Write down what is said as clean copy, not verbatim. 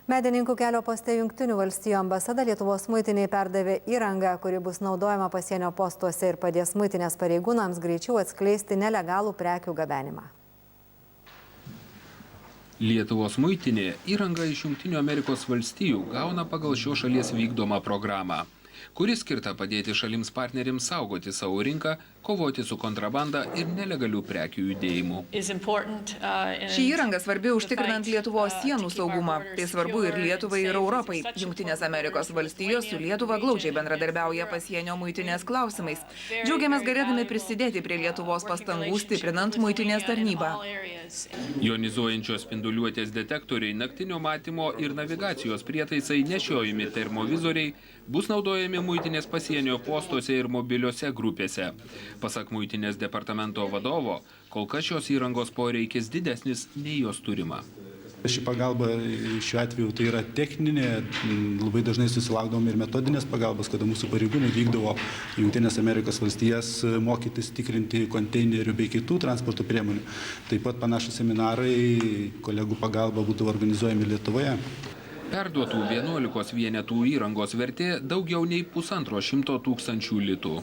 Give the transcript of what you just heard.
Medininkų kelio poste Jungtinių valstijų ambasada Lietuvos muitiniai perdavė įrangą, kuri bus naudojama pasienio postuose ir padės muitinės pareigūnams greičiau atskleisti nelegalų prekių gabenimą. Lietuvos muitinė įrangą iš Jungtinių Amerikos valstijų gauna pagal šios šalies vykdomą programą, kuri skirta padėti šalims partneriams saugoti savo rinką, kovoti su kontrabanda ir nelegalių prekių judėjimu. Ši įranga svarbi užtikrinant Lietuvos sienų saugumą. Tai svarbu ir Lietuvai, ir Europai. Jungtinės Amerikos valstijos su Lietuva glaudžiai bendradarbiauja pasienio muitinės klausimais. Džiaugiamės galėdami prisidėti prie Lietuvos pastangų stiprinant muitinės tarnybą. Jonizuojančios spinduliuotės detektoriai, naktinio matymo ir navigacijos prietaisai, nešiojami termovizoriai bus naudojami muitinės pasienio postuose ir mobiliose grupėse. Pasak muitinės departamento vadovo, kol kas šios įrangos poreikis didesnis nei jos turima. Ši pagalba šiuo atveju tai yra techninė, labai dažnai susilaukdavom ir metodinės pagalbos, kada mūsų pareigūnai vykdavo Jungtinės Amerikos valstijas mokytis tikrinti konteinerių bei kitų transporto priemonių. Taip pat panašus seminarai kolegų pagalba būtų organizuojami Lietuvoje. Perduotų 11 vienetų įrangos vertė daugiau nei 150 000 litų.